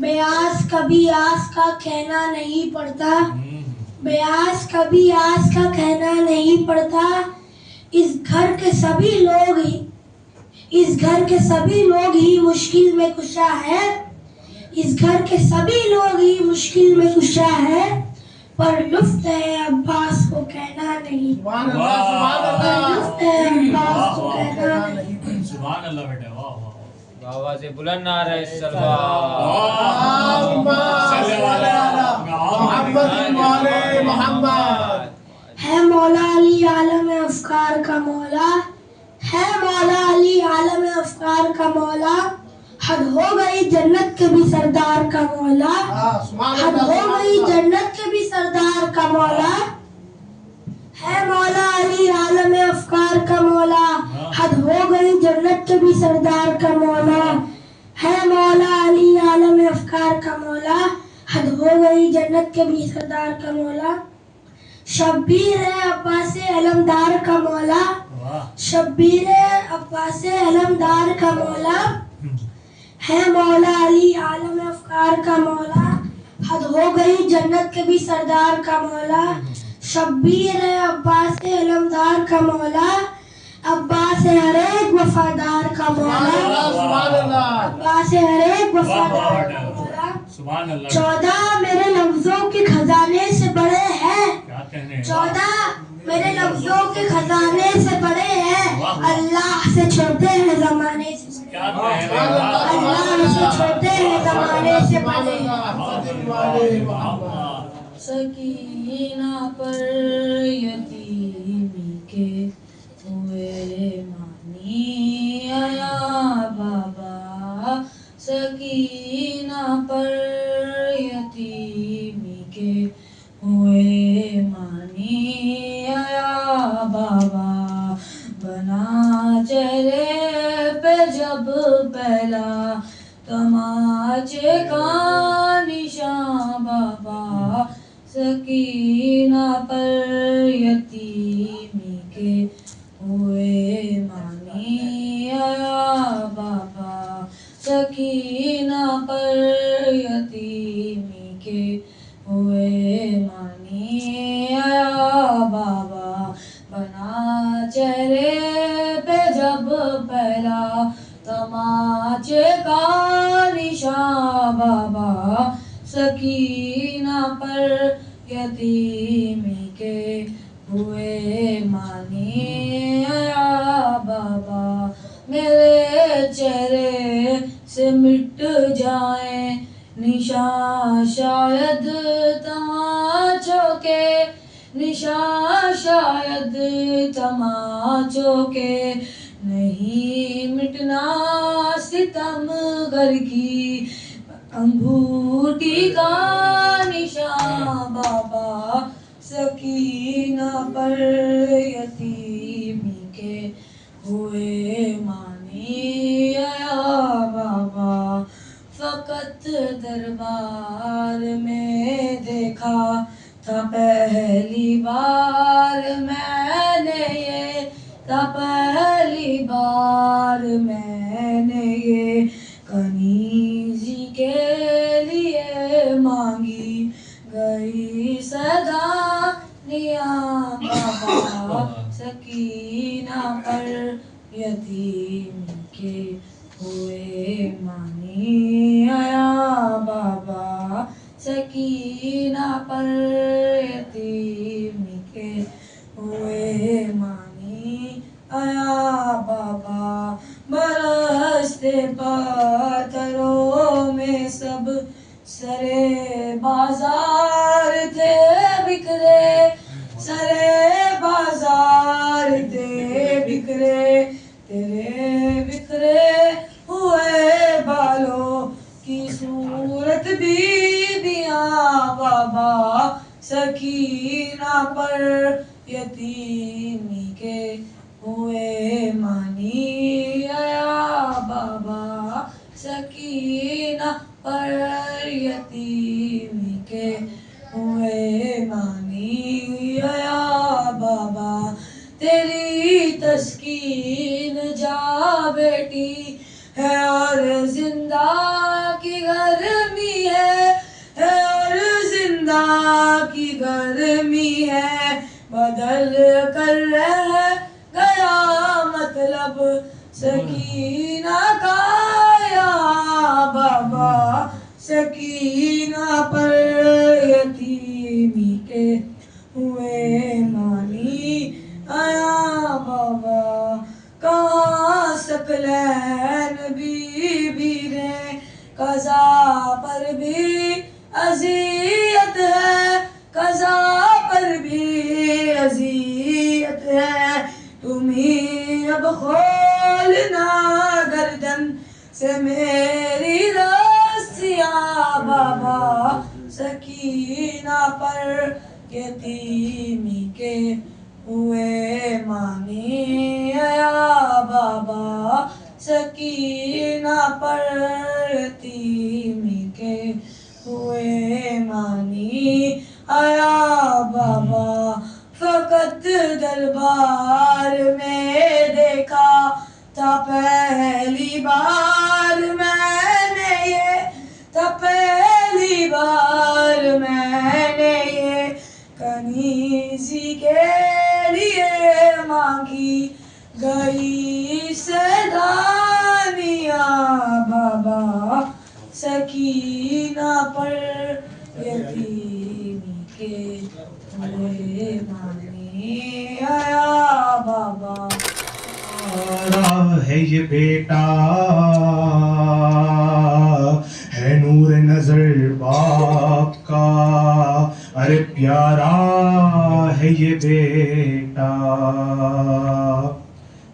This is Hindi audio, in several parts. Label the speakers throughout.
Speaker 1: ब्यास कभी आस का कहना नहीं पड़ता, ब्यास कभी आस का कहना नहीं पड़ता। इस घर के सभी लोग ही मुश्किल में कुशा है, इस घर के सभी लोग ही मुश्किल में कुशा है, पर लुफ्त है अब्बास को कहना नहीं। लुफ्त है अब्बास को कहना नहीं।
Speaker 2: सुभान अल्लाह बेटा, वाह वाह।
Speaker 3: आवाज़ बुलंद नारे सलवात।
Speaker 1: है मौला अली आलम अफकार का मौला, है मौला अली आलम अफकार का मौला। हद हो गई जन्नत के भी सरदार का मौला, हद हो गई जन्नत के भी सरदार का मौला। है मौला अली आलम अफकार का मौला, हद हो गई जन्नत के भी सरदार का मौला। है मौला अली आलम अफकार का मौला, हद हो गई जन्नत के भी सरदार का मौला। शब्बीर है अब्बास अलमदार का मौला, शब्बीर है अब्बास अलमदार का मौला। है मौला अली आलम अफकार का मौला, हद हो गई जन्नत के भी सरदार का मौला। शब्बीर है अब्बास अलमदार का मौला, अब्बास हर एक वफादार का मौला, अब्बास हर एक वफादार का मौला। 14 मेरे लफ्जों के खजाने से बड़े हैं, 14 मेरे लफ्जों के खजाने से बड़े हैं, अल्लाह से छोटे हैं जमाने से, अल्लाह से छोटे हैं जमाने से बड़े।
Speaker 4: सकीना पर यतीमी के हुए मानी आया बाबा, सकीना पर यतीमी के हुए मानी आया बाबा। बना चेहरे पे जब पहला तमाचे का निशान बाबा, सकीना पर यतीमी के हुए मानी आया बाबा, सकीना पर यतीमी के हुए मानी आया बाबा। बना चेहरे पे जब पहला तमाचे का निशान बाबा, सकीना पर यतीमी के हुए मानी आया बाबा। मेरे चेहरे से मिट जाए निशान शायद तमाचों के, निशान शायद तमाचों के। नहीं मिटना सितम घर की अंगूठी का निशान बाबा, सकीना पर यतीमी के हुए मानी आया बाबा। फकर फकत दरबार में देखा था पहली बार मैंने ये, था पहली बार मैंने ये कनीज़ी के लिए मांगी गई सदा निया बाबा सकीना पर यतीम के हुए मानी आया बाबा सकीना पर यतीम के हुए मानी आया बाबा। बरसते पत्थरों में सब सरे बाजार थे बिखरे, सरे बाजार थे बिखरे, तेरे बिखरे हुए बालों की सूरत बीबियाँ बाबा सकीना पर यतीमी के हुए मानी आया बाबा सकीना पर यतीमी के हुए मानी आया बाबा। तेरी तस्कीन जा बेटी है और जिंदा की गर्मी है और जिंदा की गर्मी है, बदल कर रह गया मतलब सकीना का या बाबा सकीना पर यतीमी के हुए मानी आया बाबा। कहाँ सकलैन बीबी ने कज़ा पर भी अज़ियत है, कज़ा पर भी अज़ियत है, तुम्हें अब खोलना गर्दन से मेरी रस्सियाँ बाबा सकीना पर यतीमी के हुए मानी आया बाबा सकीना पर यतीमी के हुए मानी आया बाबा। फकत दरबार में देखा था पहली बार मैंने ये, था पहली बार मैंने ये कनीज़ी के लिए मांगी गई सदानिया बाबा सकीना पर यतीमी के हुए मानी आया बाबा।
Speaker 5: है ये बेटा है नूर नजर बाप का, अरे प्यारा है ये बेटा,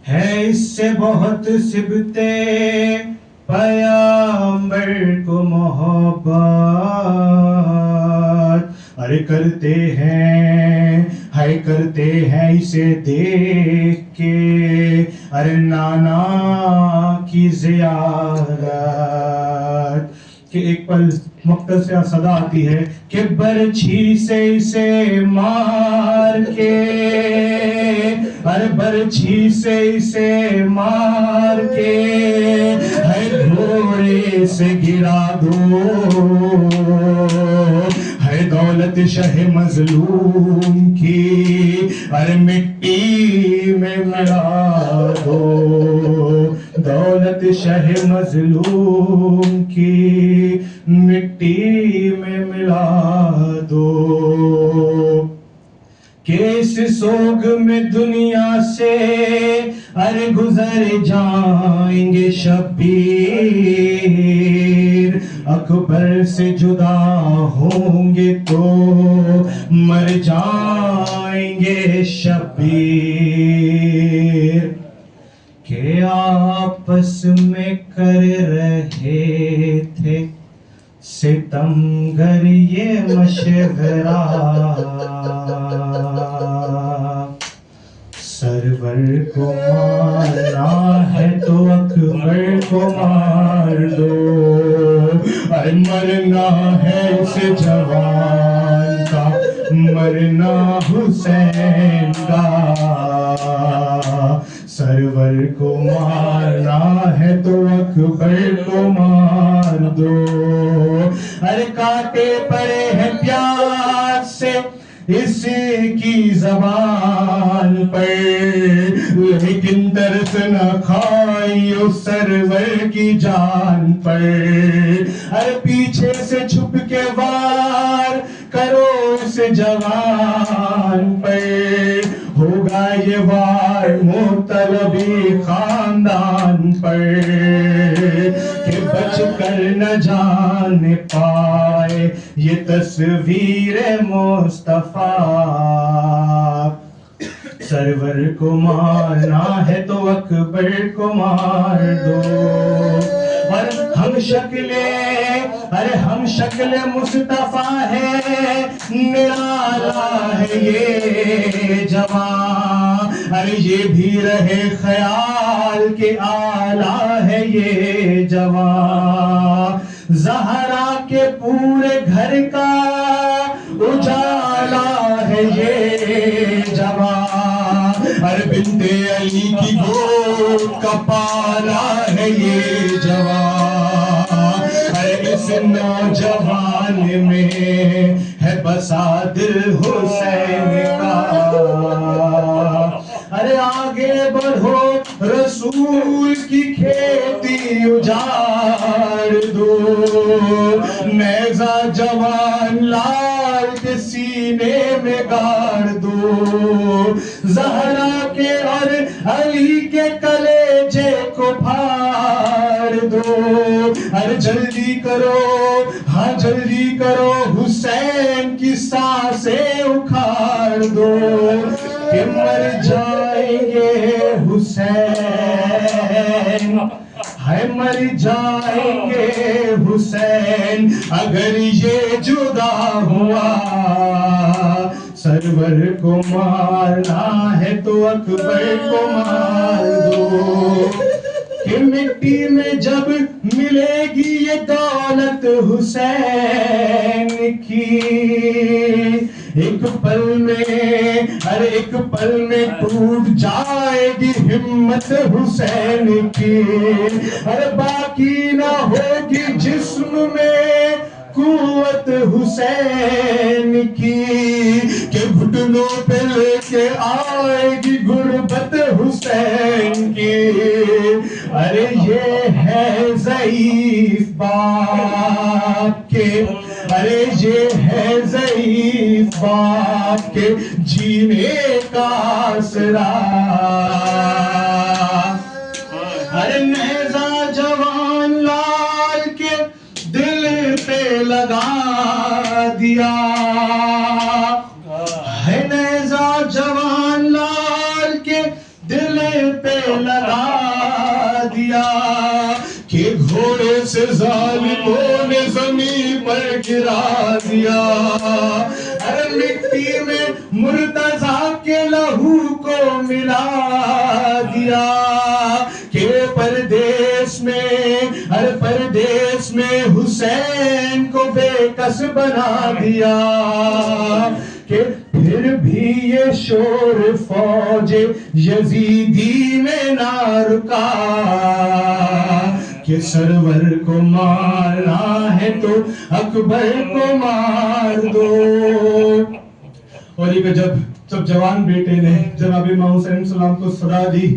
Speaker 5: है इससे बहुत सिबते पैगंबर को मोहब्बत, अरे करते हैं इसे देख के, अरे नाना की ज़ियारत कि एक पल मक्तल से सदा आती है कि बरछी से इसे मार के, अरे बरछी से इसे मार के, है घोड़े से गिरा दो, है दौलत शह मजलूम की, अरे मिट्टी में मिला दो, दौलत शह मजलूम की मिट्टी में मिला दो, केस सोग में दुनिया से अरे गुजर जाएंगे शब्बीर, अकबर से जुदा होंगे तो मर जाएंगे शब्बीर, के आपस में कर रहे थे सितमगर ये मशवरा, सरवर को मारना है तो अकबर को मार दो, अरे मरना है इस जवान का, मरना हुसैन का। सरवर को मारना है तो अकबर को मार दो, अरे कांटे पड़े हैं प्यार से इसकी जबान पर, लेकिन तरस न खाइयो सरवर की जान पर। अरे पीछे से छुप के वार करो इस जवान पर, होगा ये वार मोतलबी खानदान पर, कि बच कर न जाने पाए ये तस्वीर मुस्तफा। सरवर को मारना है तो अकबर को मार दो, और हम शक्ले, अरे हम शक्ले मुस्तफा है, निराला है ये जवान, अरे ये भी रहे ख्याल के आला है ये जवान। ज़हरा के पूरे घर का उजाला है ये जवान, अरे बिन्ते अली की गोद का पाला है ये जवान। अरे इस नौजवान में है बसा दिल हुसैन का। अरे आगे बढ़ो रसूल की खेती उजाड़ दो, नेज़ा जवान लाल के सीने में गाड़ दो, ज़हरा के और अली के कलेजे को फाड़ दो। अरे जल्दी करो, हाँ जल्दी करो, हुसैन की सांसें उखाड़ दो, कि मर जाएंगे हुसैन, है मर जाएंगे हुसैन अगर ये जुदा हुआ। सरवर को मारना है तो अकबर को मार दो, कि मिट्टी में जब मिलेगी ये दौलत हुसैन की, एक पल में, अरे एक पल में टूट जाएगी हिम्मत हुसैन की। अरे बाकी ना होगी जिस्म में कुव्वत हुसैन की, के घुटनों पे लेके आएगी गुर्बत हुसैन की। अरे ये है ज़ईफ बाप के, अरे ये है ज़ईफ बाप के जीने का आसरा। अरे नेज़ा जवान लाल के दिल पे लगा दिया, है नेज़ा जवान लाल के दिल पे लगा दिया, कि घोड़े से जालिमों ने जमीन पर गिरा दिया। अरे मिट्टी में मुर्तजा के लहू को मिला दिया, के परदेश में, अरे परदेश में हुसैन को बेकस बना दिया, कि फिर भी ये शोर फौजे यजीदी में ना रुका, कि सरवर को मारना है तो अकबर को मार दो। और ये जब जवान बेटे ने जनाब इमाम हुसैन सलाम को सदा दी,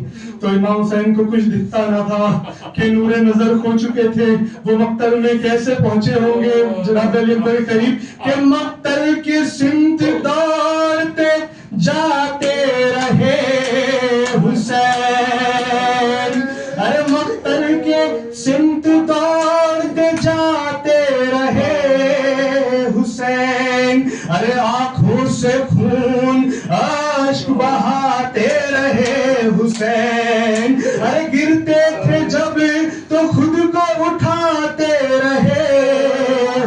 Speaker 5: तो इमाम हुसैन को कुछ दिखता ना था कि नूरे नजर खो चुके थे। वो मक्तल में कैसे पहुंचे होंगे जनाब अली अकबर करीब, के मक्तल की सिमत दौड़ते जाते रहे हुसैन। अरे मक्तल के सिमत दौड़ते जाते रहे हुसैन। अरे आंखों से खून आश्क बहाते रहे हुसैन। अरे गिरते थे जब तो खुद को उठाते रहे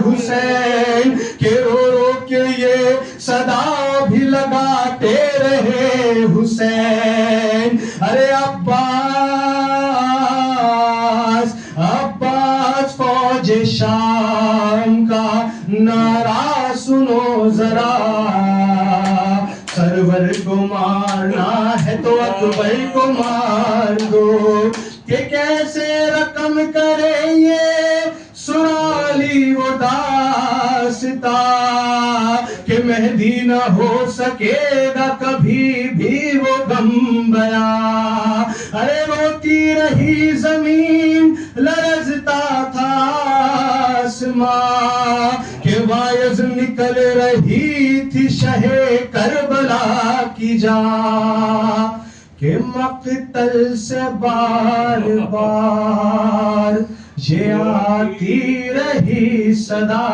Speaker 5: हुसैन, के रो रो के ये सदा भी लगाते रहे हुसैन। अरे अब्बास अब्बास फौज शाम का नारा सुनो जरा, सरवर को मारना है तो अकबर को मार दो। कि कैसे रकम करे ये सुराली वो दास्ता, कि मेहदी न हो सकेगा कभी भी वो गम बया। अरे रोती रही जमीन लरजता था आसमां, कि वायज निकल रही थी शहे करबला की जान। कि मक्तल से बार बार ये आती रही सदा,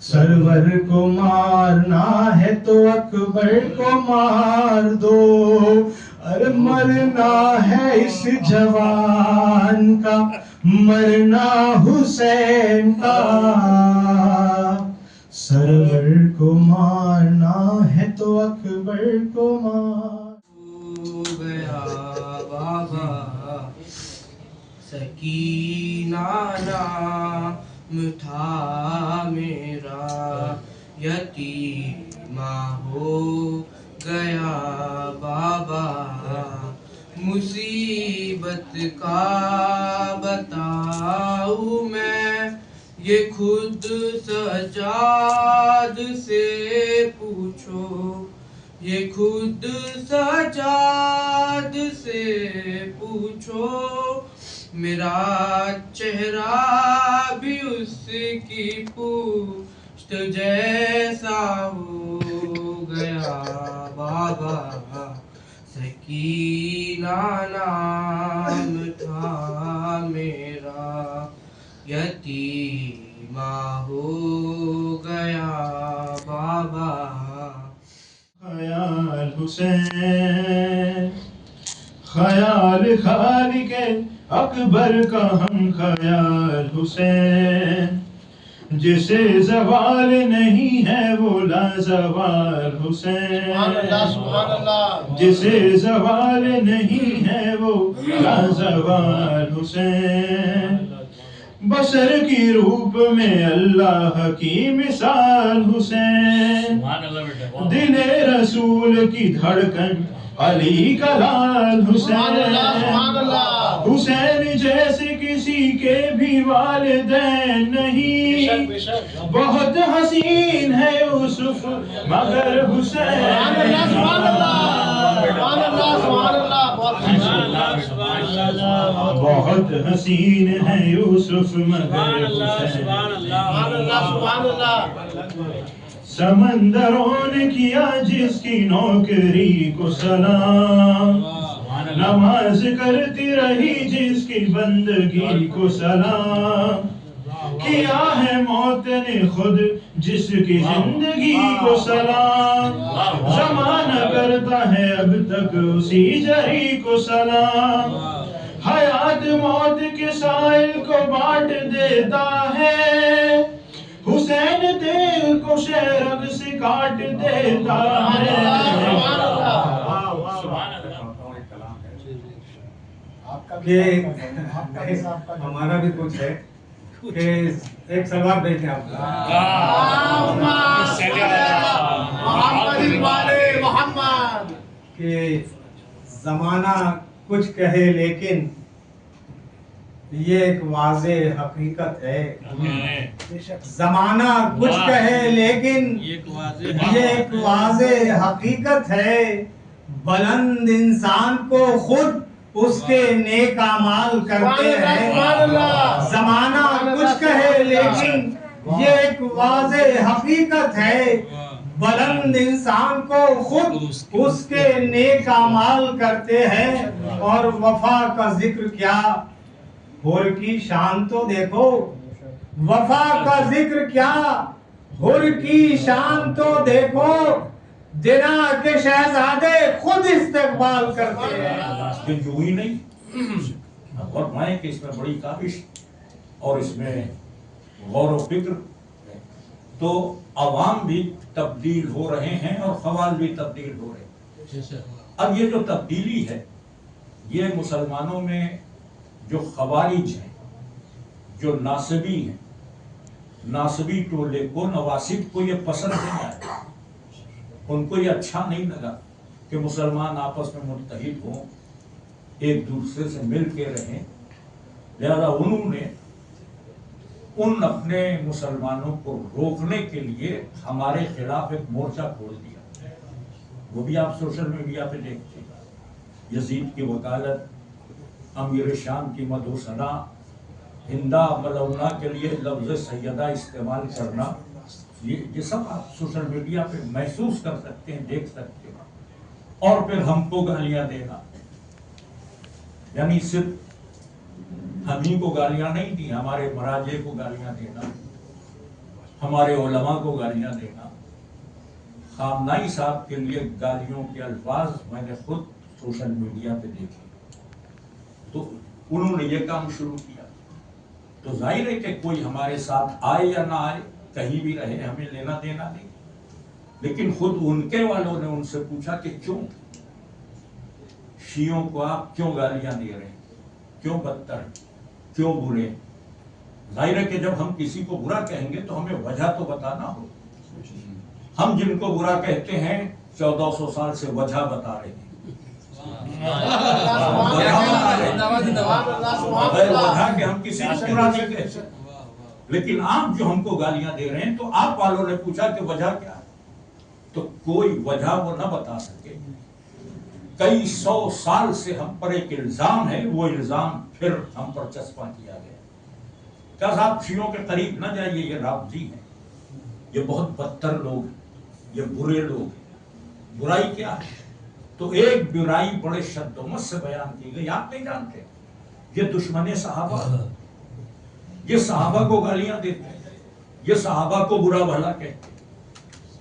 Speaker 5: सरवर को मारना है तो अकबर को मार दो। अरे मरना है इस जवान का, मरना हुसैन का, सरवर को मारना है तो अकबर को मार।
Speaker 6: हो गया बाबा सकीना नाम था मेरा, यतीमा हो गया बाबा। मुसीबत का बताऊं मैं, ये खुद सजाद से पूछो, ये खुद सजाद से पूछो। मेरा चेहरा भी उसकी पुश्त जैसा हो गया बाबा। सकीना नाम था मेरा, यतीमा हो गया बाबा।
Speaker 7: ख्याल हुसैन ख्याल खालिके अकबर का हम ख्याल हुसैन, जिसे जवाल नहीं है वो लाजवाल हुसैन। जिसे जवाल नहीं है वो लाजवाल हुसैन। बशर की रूप में अल्लाह की मिसाल हुसैन। दिले रसूल की धड़कन अली का लाल हुसैन। हुसैन जैसे किसी के भी वालिदैन नहीं, बहुत हसीन है यूसुफ मगर हुसैन। बहुत हसीन है यूसुफ मगर समंदरों ने किया जिसकी नौकरी को सलाम, नमाज करती रही जिसकी बंदगी को सलाम। किया है मौत ने खुद जिसकी जिंदगी को सलाम, जमाना करता है अब तक उसी जरी को सलाम। हयात मौत के साइल को बांट देता है, हुसैन दिल को शेरग से काट देता है।
Speaker 8: हमारा भी कुछ है कि एक सलवार भेजते हैं कि जमाना कुछ कहे लेकिन ये एक वाज़े हकीकत है। जमाना कुछ कहे लेकिन ये एक वाज़े हकीकत है। बुलंद इंसान को खुद उसके नेक अमाल करते हैं। जमाना कुछ कहे लेकिन ये एक वाज़े हकीकत है। बुलंद इंसान को खुद उसके नेक अमाल करते हैं। और वफा का जिक्र क्या, हुर की शान तो देखो। वफा का जिक्र क्या, हुर की शान तो देखो। जिना के शहजादे खुद इस्तेकबाल करते हैं।
Speaker 9: जो हुई नहीं और माए कि इसमें बड़ी काबिश और इसमें गौर व फिक्र, तो अवाम भी तब्दील हो रहे हैं और ख्वाल भी तब्दील हो रहे हैं। अब ये जो तब्दीली है, ये मुसलमानों में जो खवारिज हैं, जो नासबी हैं, नासबी टोले को, नवासिब को ये पसंद नहीं आया। उनको ये अच्छा नहीं लगा कि मुसलमान आपस में मुत्तहिद हों, एक दूसरे से मिल के रहें। लिहाजा उन्होंने उन अपने मुसलमानों को रोकने के लिए हमारे खिलाफ एक मोर्चा खोल दिया। वो भी आप सोशल मीडिया पे देखते हैं। यजीद की वकालत, अमीर शाम की मधुसना, हिंदा मलौना के लिए लफ्ज़ सैयदा इस्तेमाल करना, ये सब आप सोशल मीडिया पे महसूस कर सकते हैं, देख सकते हैं। और फिर हमको गालियां देना, यानी सिर्फ हम ही को गालियां नहीं दी, हमारे मराजे को गालियां देना, हमारे उलमा को गालियां देना। खामनाई साहब के लिए गालियों के अल्फाज मैंने खुद सोशल मीडिया पे देखे, तो उन्होंने ये काम शुरू किया। तो जाहिर है कि कोई हमारे साथ आए या ना आए, कहीं भी रहे, हमें लेना देना नहीं। लेकिन खुद उनके वालों ने उनसे पूछा कि क्यों शियों को आप क्यों गालियां दे रहे हैं, क्यों बदतर, क्यों बुरे। जाहिर है कि जब हम किसी को बुरा कहेंगे तो हमें वजह तो बताना हो। हम जिनको बुरा कहते हैं 1400 साल से वजह बता रहे हैं। वजह के हम किसी को बुरा नहीं कहते, लेकिन आप जो हमको गालियां दे रहे हैं तो आप वालों ने पूछा कि वजह क्या है, तो कोई वजह वो न बता सके। कई 100 साल से हम पर एक इल्जाम है, वो इल्जाम फिर हम पर चस्पा किया गया। क्या साहब शियों के करीब न जाइए, ये राबजी हैं, ये बहुत बदतर लोग हैं, ये बुरे लोग हैं। बुराई क्या है? तो एक बुराई बड़े शब्दों से बयान की गई, आप नहीं जानते, ये दुश्मने सहाबा, ये सहाबा को गालियां देते, ये सहाबा को बुरा भला कहते।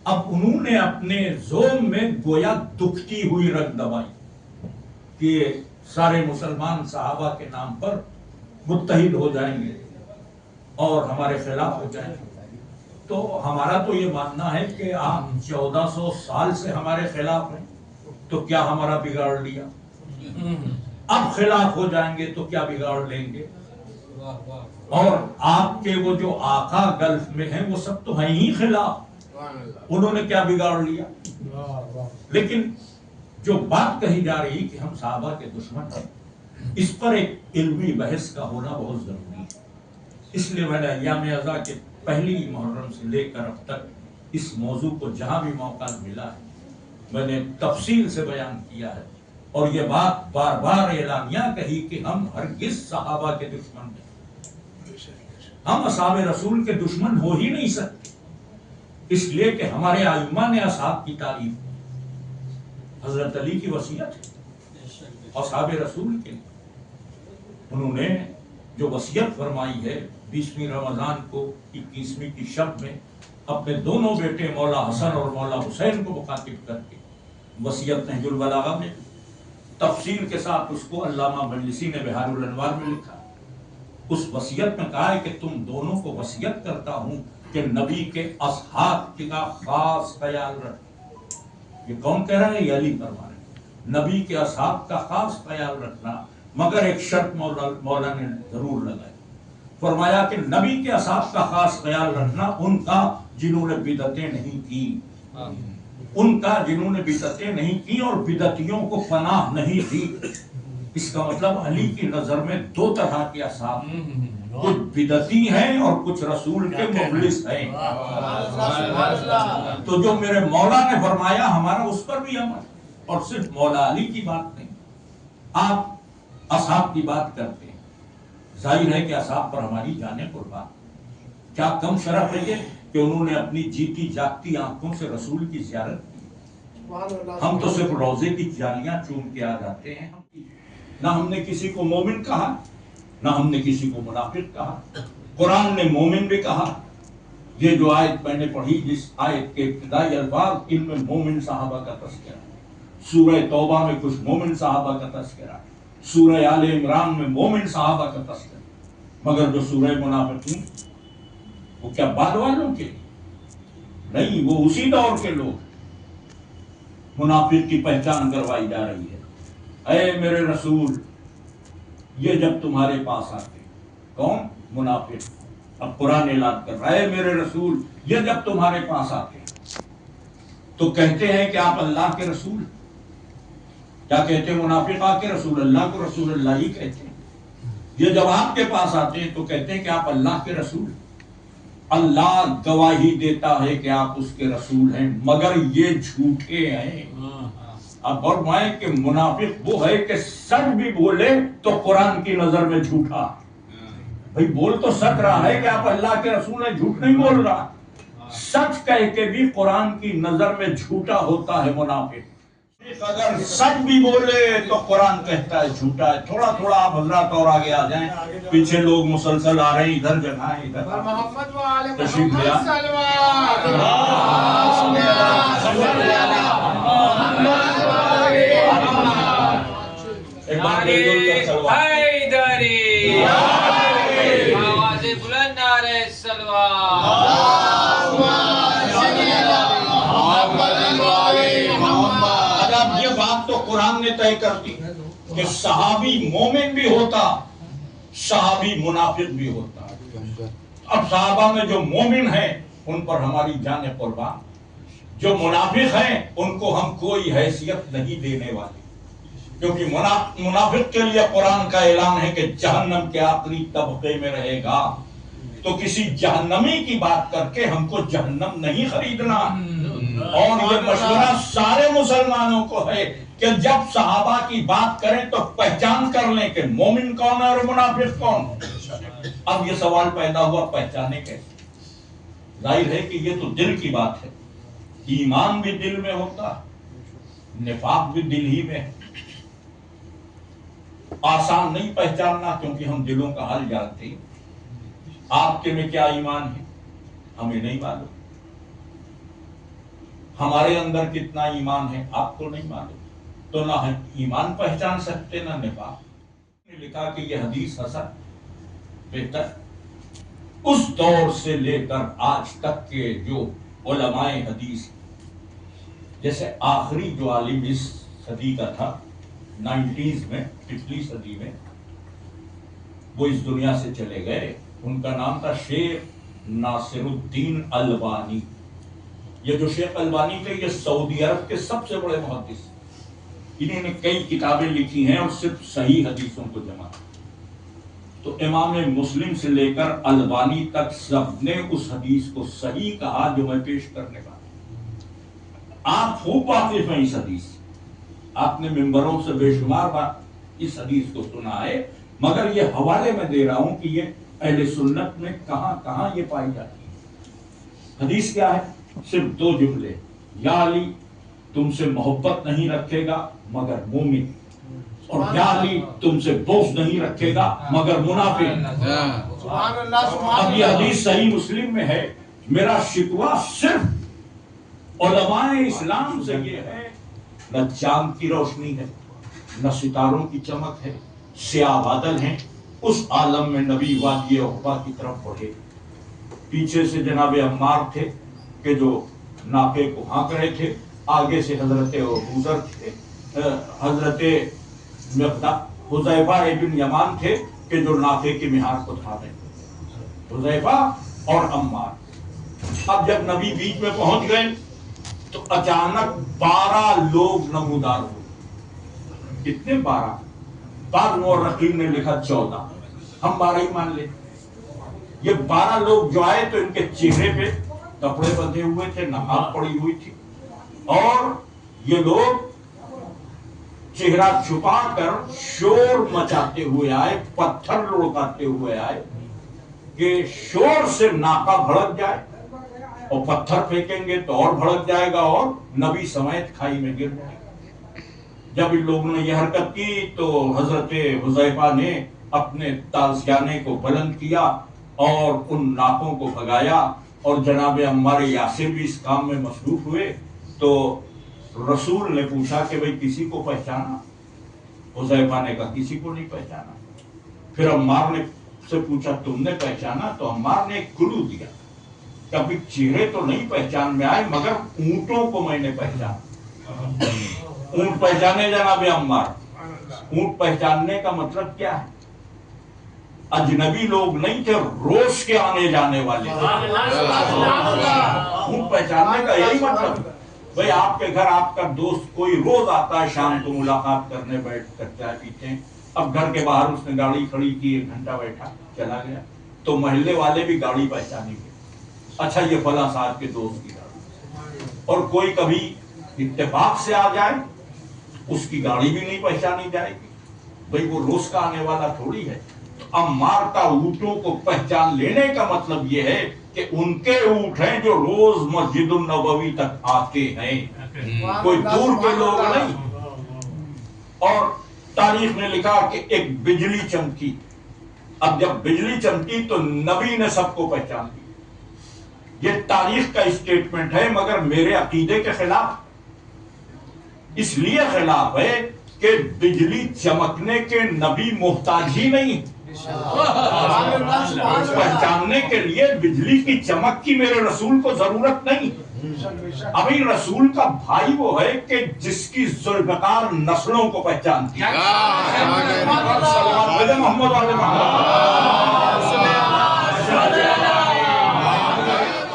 Speaker 9: अब उन्होंने अपने जोम में गोया दुखती हुई रग दबाई कि सारे मुसलमान सहाबा के नाम पर मुत्तहिद हो जाएंगे और हमारे खिलाफ हो जाएंगे। तो हमारा तो ये मानना है कि आप 1400 साल से हमारे खिलाफ हैं, तो क्या हमारा बिगाड़ लिया? अब खिलाफ हो जाएंगे तो क्या बिगाड़ लेंगे? और आपके वो जो आका गल्फ में हैं वो सब तो हैं ही खिलाफ, उन्होंने क्या बिगाड़ लिया? लेकिन जो बात कही जा रही कि हम साहबा के दुश्मन हैं, इस पर एक इल्मी बहस का होना बहुत जरूरी है। इसलिए मैंने अय्याम अज़ा के पहली मुहर्रम से लेकर अब तक इस मौजू को जहां भी मौका मिला है मैंने तफसील से बयान किया है, और ये बात बार बार एलानिया कही कि हम हरगिज़ सहाबा के दुश्मन नहीं, हम असहाबे रसूल के दुश्मन हो ही नहीं सकते। इसलिए कि हमारे आइम्मा ने असहाब की तारीफ, हजरत अली की वसीयत है असहाबे रसूल के लिए। उन्होंने जो वसीयत फरमाई है 20वीं रमजान को 21वीं की शब में अपने दोनों बेटे मौला हसन और मौला हुसैन को मुखातिब करके वसीयत नहजुल बलागा में तफसील के साथ उसको अल्लामा मजलिसी ने बिहारुल अनवार में लिखा। उस वसीयत में कहा है कि तुम दोनों को वसीयत करता हूं कि नबी के असहाब का खास ख्याल रखना। ये कौन कह रहा है? ये अली फरमा रहे, नबी के असहाब का खास ख्याल रखना, मगर एक शर्त मौला ने जरूर लगाई। फरमाया कि नबी के असहाब का खास ख्याल रखना उनका जिन्होंने बिदतें नहीं की, उनका जिन्होंने बिदतें नहीं की और बिदतियों को पनाह नहीं दी। इसका मतलब अली की नजर में दो तरह के असहाब, कुछ बिदती हैं और कुछ रसूल के मुखलिस हैं। तो जो मेरे मौला ने फरमाया हमारा उस पर भी अमल, और सिर्फ मौला अली की बात नहीं, आप असहाब की बात करते हैं, जाहिर है कि असहाब पर हमारी जाने कुर्बान। क्या कम शरफ है ये कि उन्होंने अपनी जीती जागती आंखों से रसूल की ज़ियारत की। हम तो सिर्फ रोजे की जालियां चूम के आ जाते हैं। ना हमने किसी को मोमिन कहा, ना हमने किसी को मुनाफिक कहा। कुरान ने मोमिन भी कहा। ये जो आयत मैंने पढ़ी, जिस आयत के इब्तिदाई अल्फाज, इनमें मोमिन साहबा का तज़किरा, सूरह तौबा में कुछ मोमिन साहबा का तज़किरा, सूरह आले इमरान में मोमिन साहबा का तज़किरा, मगर जो सूरह मुनाफिकीन वो क्या बाद वालों के? नहीं, वो उसी दौर के लोग। मुनाफिक की पहचान करवाई जा रही है। ऐ मेरे रसूल, ये जब तुम्हारे पास आते, कौन? मुनाफिक। अब कुरान ऐलान कर रहा है, मेरे रसूल ये जब तुम्हारे पास आते तो कहते हैं कि आप अल्लाह के रसूल। क्या कहते हैं मुनाफिक? आके रसूल अल्लाह को रसूल अल्लाह ही कहते हैं। ये जब आपके पास आते हैं तो कहते हैं कि आप अल्लाह के रसूल। अल्लाह गवाही देता है कि आप उसके रसूल हैं, मगर ये झूठे हैं। अब फरमाए कि मुनाफिक वो है कि सच भी बोले तो कुरान की नजर में झूठा। भाई बोल तो सच रहा है कि आप अल्लाह के रसूल हैं, झूठ नहीं बोल रहा। सच कह के भी कुरान की नजर में झूठा होता है मुनाफिक। अगर सच भी बोले तो कुरान कहता है झूठा है। थोड़ा थोड़ा आप हजरात और आगे आ जाएं, पीछे लोग मुसलसल आ रहे हैं, इधर जगह है, इधर तशरीफ ले एक बार
Speaker 3: आवाज़े बुलंद नारे सलवात।
Speaker 9: अब ये बात तो कुरान ने तय कर दी कि सहाबी मोमिन भी होता, सहाबी मुनाफिक भी होता। अब सहाबा में जो मोमिन है उन पर हमारी जान कुर्बान, जो मुनाफिक हैं उनको हम कोई हैसियत नहीं देने वाले, क्योंकि मुनाफिक के लिए कुरान का ऐलान है कि जहन्नम के आखिरी तबके में रहेगा। तो किसी जहन्नमी की बात करके हमको जहन्नम नहीं खरीदना। और ये मशवरा सारे मुसलमानों को है कि जब सहाबा की बात करें तो पहचान कर लें कि मोमिन कौन है और मुनाफिक कौन। अब ये सवाल पैदा हुआ, पहचाने कैसे? जाहिर है कि ये तो दिल की बात है। ईमान भी दिल में होता, निफाक भी दिल ही में है। आसान नहीं पहचानना, क्योंकि हम दिलों का हाल जानते हैं। आपके में क्या ईमान है हमें नहीं मालूम, हमारे अंदर कितना ईमान है आपको नहीं मालूम, तो ना हम ईमान पहचान सकते ना निफाक। लिखा कि यह हदीस हसन बेहतर, उस दौर से लेकर आज तक के जो उलमाए हदीस, जैसे आखिरी जो आलिम इस सदी का था 90s में, पिछली सदी में, वो इस दुनिया से चले गए। उनका नाम था शेख नासिरुद्दीन अलबानी। ये जो शेख अलबानी थे ये सऊदी अरब के सबसे बड़े मुहद्दिस। इन्होंने कई किताबें लिखी हैं और सिर्फ सही हदीसों को जमा। तो इमाम मुस्लिम से लेकर अलबानी तक सबने उस हदीस को सही कहा जो मैं पेश करने वाला। आप खूब वाकिफ हैं इस हदीस, आपने मिंबरों से बेशुमार बार इस हदीस को सुना है, मगर ये हवाले में दे रहा हूं कि ये अहले सुन्नत में कहां कहां ये पाई जाती है। हदीस क्या है? सिर्फ दो जुमले, या अली तुमसे मोहब्बत नहीं रखेगा मगर मोमिन, और या अली तुमसे बोझ नहीं रखेगा मगर मुनाफिक। अब ये हदीस सही मुस्लिम में है। मेरा शिकवा सिर्फ उलमाए इस्लाम से ये है, न चांद की रोशनी है न सितारों की चमक है, स्याह बादल हैं। उस आलम में नबी वादी उक़बा की तरफ बढ़े। पीछे से जनाब अम्मार थे कि जो नाके को हाँक रहे थे, आगे से हजरत अबूज़र थे, हजरत हुज़ैफा इब्न यमान थे कि जो नाके के मिहार को थामे थे, हुज़ैफा और अम्मार। अब जब नबी बीच में पहुंच गए तो अचानक 12 लोग नमूदार हुए। कितने? 12। बाद मुअर्रिखीन ने लिखा 14, हम 12 ही मान ले। ये 12 लोग जो आए तो इनके चेहरे पे कपड़े बंधे हुए थे, नमाज पड़ी हुई थी, और ये लोग चेहरा छुपाकर शोर मचाते हुए आए, पत्थर लुढ़काते हुए आए कि शोर से नाका भड़क जाए, और पत्थर फेंकेंगे तो और भड़क जाएगा और नबी समेत खाई में गिर जाएगा। जब इन लोगों ने यह हरकत की तो हजरत हुज़ैफा ने अपने ताज़ियाने को बुलंद किया और उन नाकों को भगाया, और जनाब अम्मार यासिर भी इस काम में मसरूफ हुए। तो रसूल ने पूछा कि भाई किसी को पहचाना? हुज़ैफा ने कहा किसी को नहीं पहचाना। फिर अम्मार ने से पूछा तुमने पहचाना? तो अम्मार ने एक क्लू दिया, कभी चेहरे तो नहीं पहचान में आए मगर ऊंटों को मैंने पहचाना। ऊंट पहचाने जनाबे अम्मार? ऊंट पहचानने का मतलब क्या है? अजनबी लोग नहीं थे, रोज के आने जाने वाले। ऊंट पहचानने का यही मतलब। भाई आपके घर आपका दोस्त कोई रोज आता है, शाम को मुलाकात करने बैठ कर चाय पीते हैं। अब घर के बाहर उसने गाड़ी खड़ी की, 1 घंटा बैठा, चला गया, तो मोहल्ले वाले भी गाड़ी पहचानेंगे, अच्छा ये फला साहब के दोस्त की गाड़ी। और कोई कभी इत्तेफाक से आ जाए, उसकी गाड़ी भी नहीं पहचानी जाएगी, भाई वो रोज का आने वाला थोड़ी है। तो अम्मार का ऊँटों को पहचान लेने का मतलब ये है कि उनके ऊँट हैं जो रोज मस्जिदुल नबवी तक आते हैं, कोई दूर के लोग नहीं। और तारीख में लिखा कि एक बिजली चमकी। अब जब बिजली चमकी तो नबी ने सबको पहचान लिया। ये तारीख का स्टेटमेंट है, मगर मेरे अकीदे के खिलाफ। इसलिए खिलाफ है कि बिजली चमकने के नबी मोहताज ही नहीं। पहचानने के लिए बिजली की चमक की मेरे रसूल को जरूरत नहीं। अभी रसूल का भाई वो है कि जिसकी जुल्फ़कार नस्लों को पहचानती है। मोहम्मद वाले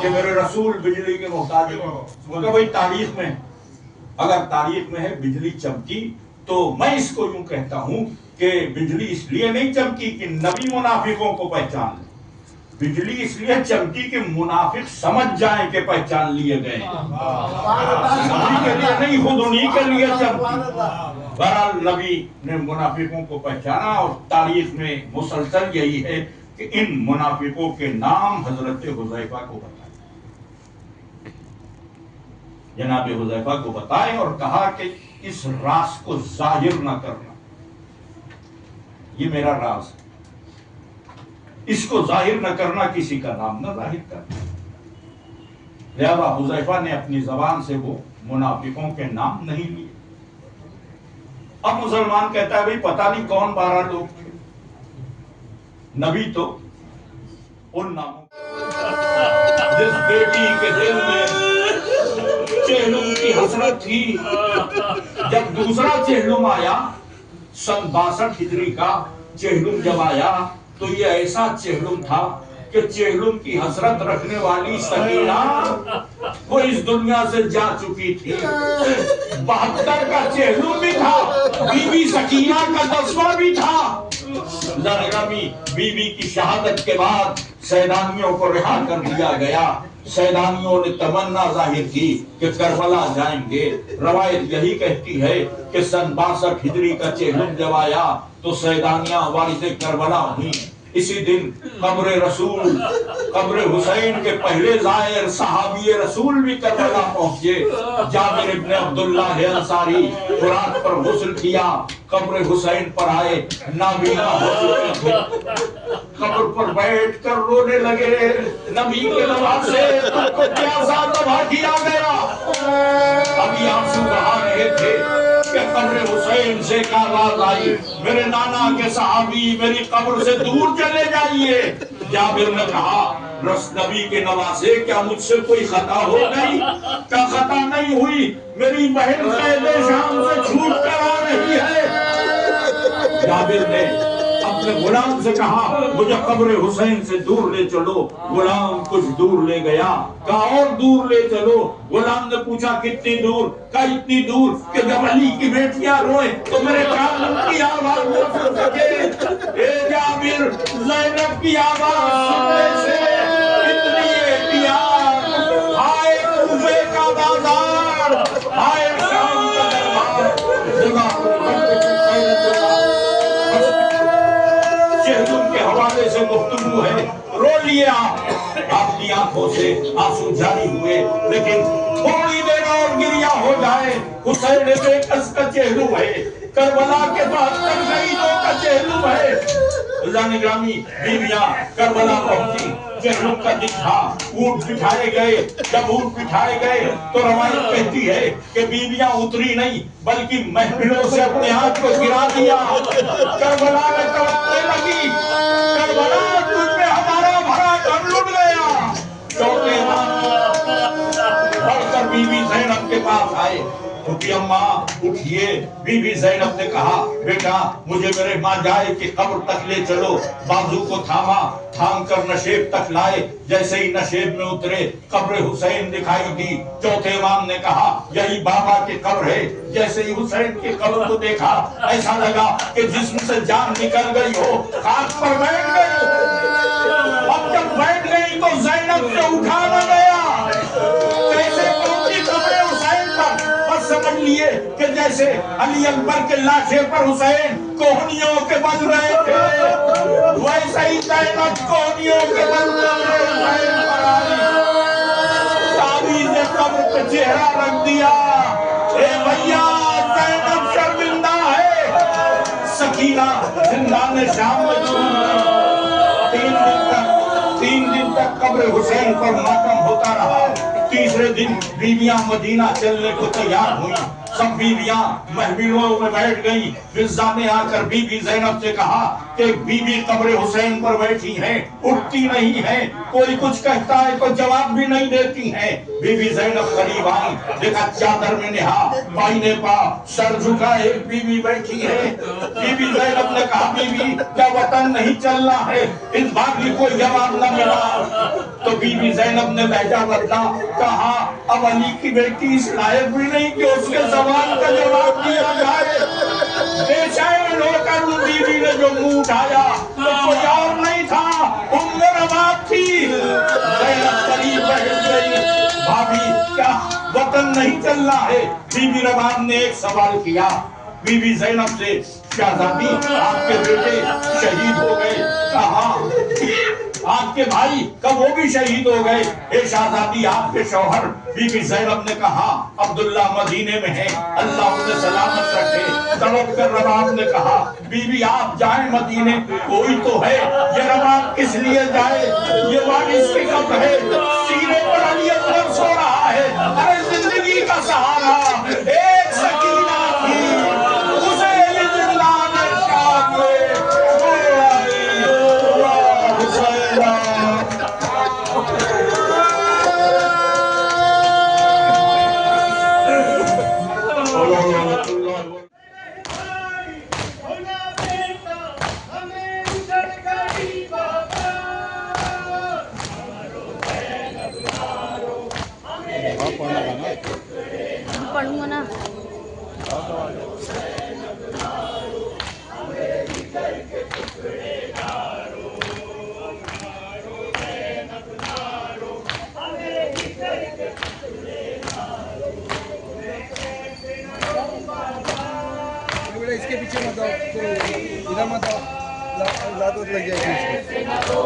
Speaker 9: कि मेरे रसूल बिजली के मोहताज है। भाई तारीख में, अगर तारीख में है बिजली चमकी, तो मैं इसको यूं कहता हूं कि बिजली इसलिए नहीं चमकी कि नबी मुनाफिकों को पहचान ले, बिजली इसलिए चमकी कि मुनाफिक समझ जाए कि पहचान लिए गए, नबी के लिए नहीं, खुद उन्हीं के लिए चमकी। बहरहाल नबी ने मुनाफिकों को पहचाना और तारीख में मुसलसल यही है कि इन मुनाफिकों के नाम हजरत हुज़ैफा को बताए, जनाब हुज़ैफा को बताए और कहा कि इस राज को जाहिर न करना, ये मेरा राज है, इसको जाहिर न करना, किसी का नाम न जाहिर करना। लिहाजा हुज़ैफा ने अपनी जबान से वो मुनाफिकों के नाम नहीं लिए। अब मुसलमान कहता है भाई पता नहीं कौन 12 लोग थे, नबी तो उन नामों, जिस बेटी के दिल में चेहलुम की हसरत थी, जब दूसरा चेहलुम आया, सन 62 हिजरी का चेहलुम जब आया, तो ये ऐसा चेहलुम था कि चेहलुम की हसरत रखने वाली सकीना वो इस दुनिया से जा चुकी थी। 72 का चेहलुम भी था, बीबी सकीना का 10वां भी था। बीबी की शहादत के बाद सैलानियों को रिहा कर दिया गया। सैलानियों ने तमन्ना जाहिर की कि करबला जाएंगे। रवायत यही कहती है कि सन 62 हिजरी का चेहलुम जब आया तो सैलानियां वारिसे करबला हुई। इसी दिन कब्र रसूल, कब्र हुसैन के पहले जायर सहाबी रसूल भी करबला पहुंचे। जाबिर इब्न अब्दुल्लाह अंसारी फुरात पर गुस्ल किया, कब्र हुसैन पर आए, नाबीना हो चुके थे, कब्र पर बैठ कर रोने लगे। नबी के नवासे तुमको प्यासा तबाह किया गया। अभी आंसू बहा रहे थे कि कब्र हुसैन से का आवाज आई, मेरे नाना के सहाबी मेरी कब्र से दूर चले जाइए। जाबिर ने कहा, रस नबी के नवासे क्या मुझसे कोई खता हो गई? क्या खता नहीं हुई? मेरी बहन कैदे शाम से छूट कर आ रही है। जाबिर ने अपने गुलाम से कहा, मुझे कब्र हुसैन से दूर ले चलो। गुलाम कुछ दूर ले गया, कहा और दूर ले चलो। गुलाम ने पूछा कितनी दूर? का इतनी दूर कि जब अली की बेटियां रोए तो मेरे कान की आवाज न सुन सके। ए जाबिर, ज़ैनब की आवाज सुनने से इतनी एहतियात, हाय कूफे का बाजार, हाय शाम का दरबार, चेहलुम के हवाले से गुफ्तगू है। रो लिए आपकी आंखों से आंसू जारी हुए, लेकिन थोड़ी देर और गिरिया हो जाए। हुसैन बेकस का चेहलुम है, करबला के 72 शहीदों का चेहलुम है। निगरानी बीबियां करबला पहुंची, चेहलुम का दिन था, ऊंट बिठाए गए। जब ऊंट बिठाए गए तो रवायत कहती है कि बीबियां उतरी नहीं बल्कि महफिलों से अपने हाथ को गिरा दिया। करबला में तड़पने लगी, करबला तुझमें हमारा भरा घर लुट गया। चौथे बढ़कर बीबी ज़ैनब के पास आए, तो कि अम्मा उठिए। बीबी ज़ैनब ने कहा बेटा मुझे मेरे माँ जाए कि कब्र तक ले चलो। बाजू को थामा, थाम कर नशेब तक लाए। जैसे ही नशेब में उतरे कब्र हुसैन दिखाई दी। चौथे इमाम ने कहा यही बाबा की कब्र है। जैसे ही हुसैन की कब्र को देखा ऐसा लगा कि जिस्म से जान निकल गई हो, खाक पर बैठ गई। अब जब बैठ गई तो ज़ैनब से उठा न गया। कैसे पहुंची कब्र हुसैन पर? बस समझ लिए कि जैसे अली अकबर के लाशे पर हुसैन कोहनियों के बन रहे थे, वैसे ही ज़ैनब कोहनियों के बन रहे हुसैन पर आई। तावीज़े कब्र पे चेहरा रख दिया। ए भैया ज़ैनब शर्मिंदा है। सकीना जिंदान शाम में 3 दिन तक कब्र हुसैन पर मातम होता रहा। तीसरे दिन बीवियां मदीना चलने को तैयार हुई। सब बीवियां महफिलों में बैठ गई। मिर्जा ने आकर बीबी ज़ैनब से कहा कि बीबी कब्र हुसैन पर बैठी हैं, उठती नहीं है, कोई कुछ कहता है तो जवाब भी नहीं देती हैं। बीबी ज़ैनब करीब आई, देखा चादर में नेहा, पाइने पा, सर झुका एक बीवी बैठी है। बीबी ज़ैनब ने कहा बीबी क्या वतन नहीं चलना है? इस बात भी कोई जवाब न मिला। तो बीबी ज़ैनब ने लहजा बदला, कहा अब अली की बेटी इस लायक भी नहीं कि उसके सवाल का जवाब दिया जाए। बेचैन होकर बीबी ने जो मुंह उठाया तो कोई और नहीं था, उम्मे रबाब थी। ज़ैनब करीब बैठ गई, भाभी क्या वतन नहीं चलना है? बीबी रबाब ने एक सवाल किया बीबी ज़ैनब से, शहजादी आपके बेटे शहीद हो गए, कहा आपके भाई कब वो भी शहीद हो गए? ए शहजादी आपके शौहर? बीबी ज़ैनब ने कहा अब्दुल्ला मदीने में है, अल्लाह उन्हें सलामत रखे। तड़प कर रबाब ने कहा बीबी आप जाए मदीने, कोई तो है, ये रबाब किस लिए जाए? ये वारिस की कब्र है, सीने पर अली अकबर सो रहा है। अरे जिंदगी का सहारा एक सकीना थी, उसे
Speaker 10: पढ़ूंगा ना।
Speaker 11: इसके पीछे मत आओ, इधर मत आओ, लात लग जाएगी इसको।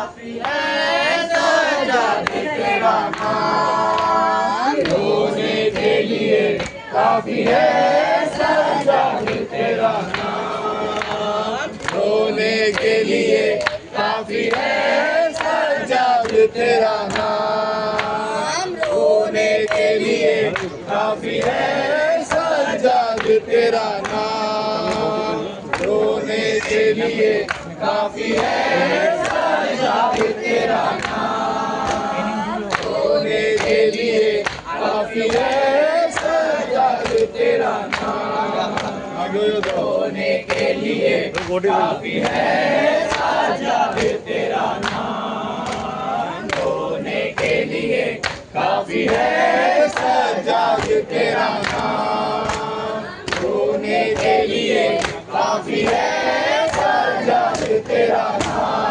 Speaker 12: काफी है सजाद तेरा नाम, रोने के लिए काफी है सजाद तेरा नाम, रोने के लिए काफी है सजाद तेरा नाम, रोने के लिए काफी है सजाद तेरा नाम, रोने के लिए काफी है तेरा नाम, रोने के लिए काफी है सजाद तेरा नाम, रोने के लिए काफी है सजाद तेरा नाम, रोने के लिए काफी है सजाद तेरा नाम, रोने के लिए काफी है सजाद तेरा नाम।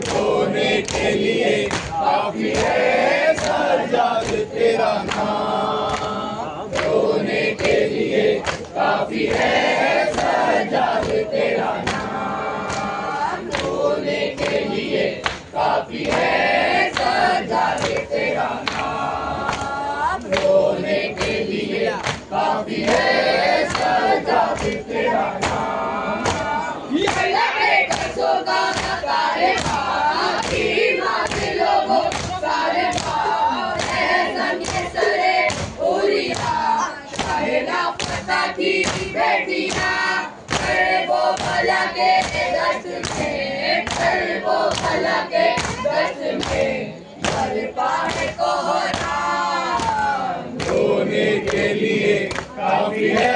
Speaker 12: रोने के लिए काफी है सजाद तेरा नाम, रोने के लिए काफी है सजाद तेरा नाम। सारे लोगों सारे सरे उरिया शाहिदा फता की बेटियां कर वो भला के दस्त में, कर वो भला के दस्त में बरपा है कोहरा, रोने के लिए काफी है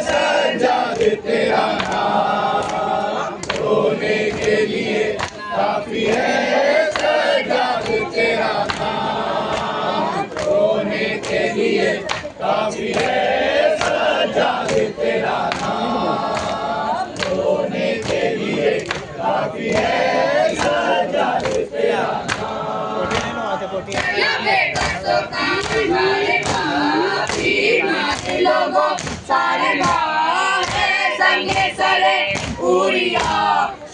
Speaker 12: सजाद तेरा नाम, रोने के लिए काफी है सजाद तेरा नाम, रोने के लिए काफी है सजाद तेरा नाम, रोने के लिए काफी है सजाद तेरा नाम। लोगों सारे संगे सरे उरिया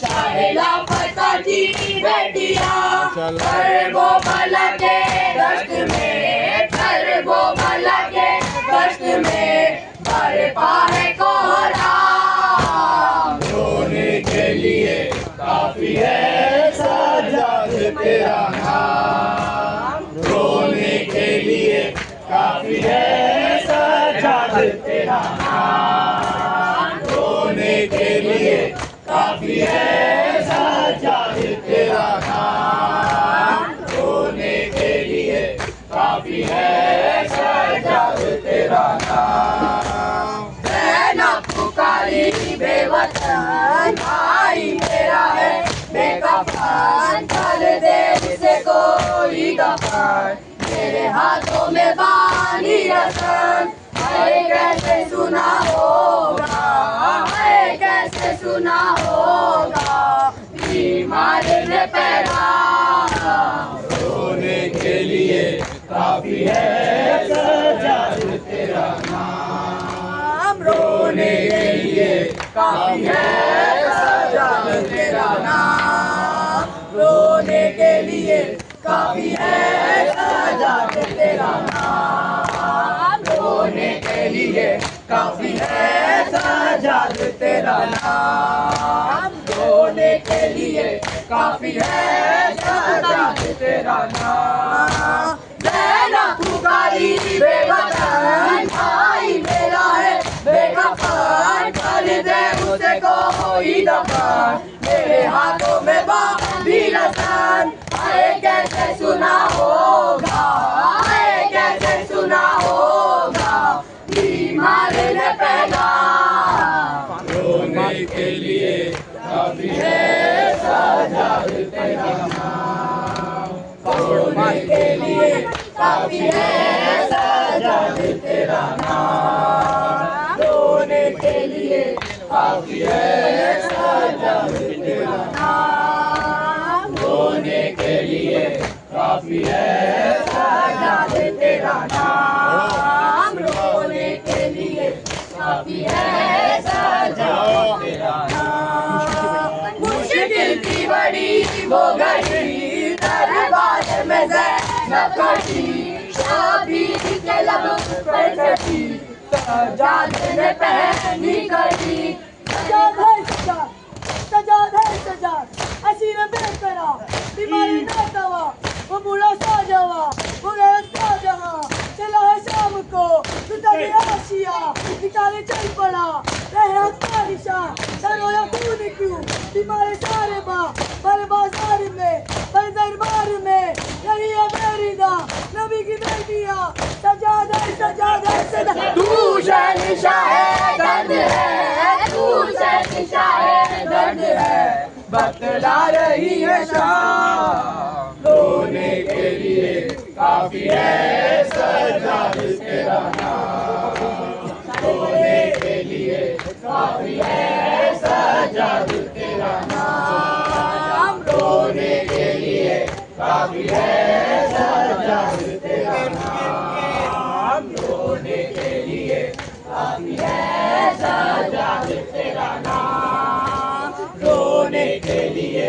Speaker 12: शाहिदा फता की बेटियां कर वो भला के दस्त में, कर वो भला के दस्त में बरपा है कोहरा, रोने के लिए काफी है सजाद तेरा नाम, रोने के लिए काफी है सजाद तेरा नाम, रोने के लिए काफी है सजाद तेरा नाम, रोने के लिए काफी है सजाद तेरा नाम। रहना पुकारी बेवतन भाई मेरा है बेकफन, कर दे जिसे कोई दफन, मेरे हाथों में बानी रसन, है कैसे सुना होगा, है कैसे सुना होगा बीमार ने पैदा, रोने के लिए काफी है सजाद तेरा नाम, रोने के लिए काफी है सजाद तेरा नाम, रोने के लिए काफी है सजाद तेरा नाम, रोने के लिए काफी है सजाद तेरा नाम, रोने के लिए काफी है सजाद तेरा नाम। रहना पुकारी बेवतन भाई मेरा है बेकफन, कर दे उसे कोई दफन, मेरे हाथों में बांधी रसन, है कैसे सुना होगा, है कैसे सुना होगा बीमार ने पैदा, रोने के लिए काफी है सजाद तेरा नाम, रोने के लिए काफी है सजाद तेरा नाम, रोने के लिए काफी है सजाद तेरा नाम, रोने के लिए काफी है सजाद तेरा नाम, रोने के लिए काफी है सजाद तेरा नाम। मुश्किल की बड़ी वो घड़ी दरबार में ज़ैनब खड़ी, शादी के लब पर चढ़ी, सजाद ने पहनी कड़ी,
Speaker 4: सजाद है सजाद, सजाद है सजाद, असीर बेकरा बीमारी ना दवा, वो बूढ़ा सा जवा, वो रहता जहाँ चला है शाम को, तुझे आशिया निकाले चल पड़ा, रहे हफ्ता निशा रोया खून क्यों, बीमारे सारे बड़े बाजार में, बड़े दरबार में, यही है मेरी दा नबी की बेटियां, सजाद है सजाद है सजाद,
Speaker 12: तू शहंशाह है दर्द है, तू शहंशाह है दर्द है, बतला रही है शाम, रोने के लिए काफी है सजाद तेरा नाम, रोने के लिए काफी है सजाद तेरा नाम, रोने के लिए काफी है सजाद तेरा नाम, रोने के लिए काफी है सजाद तेरा नाम, रोने के लिए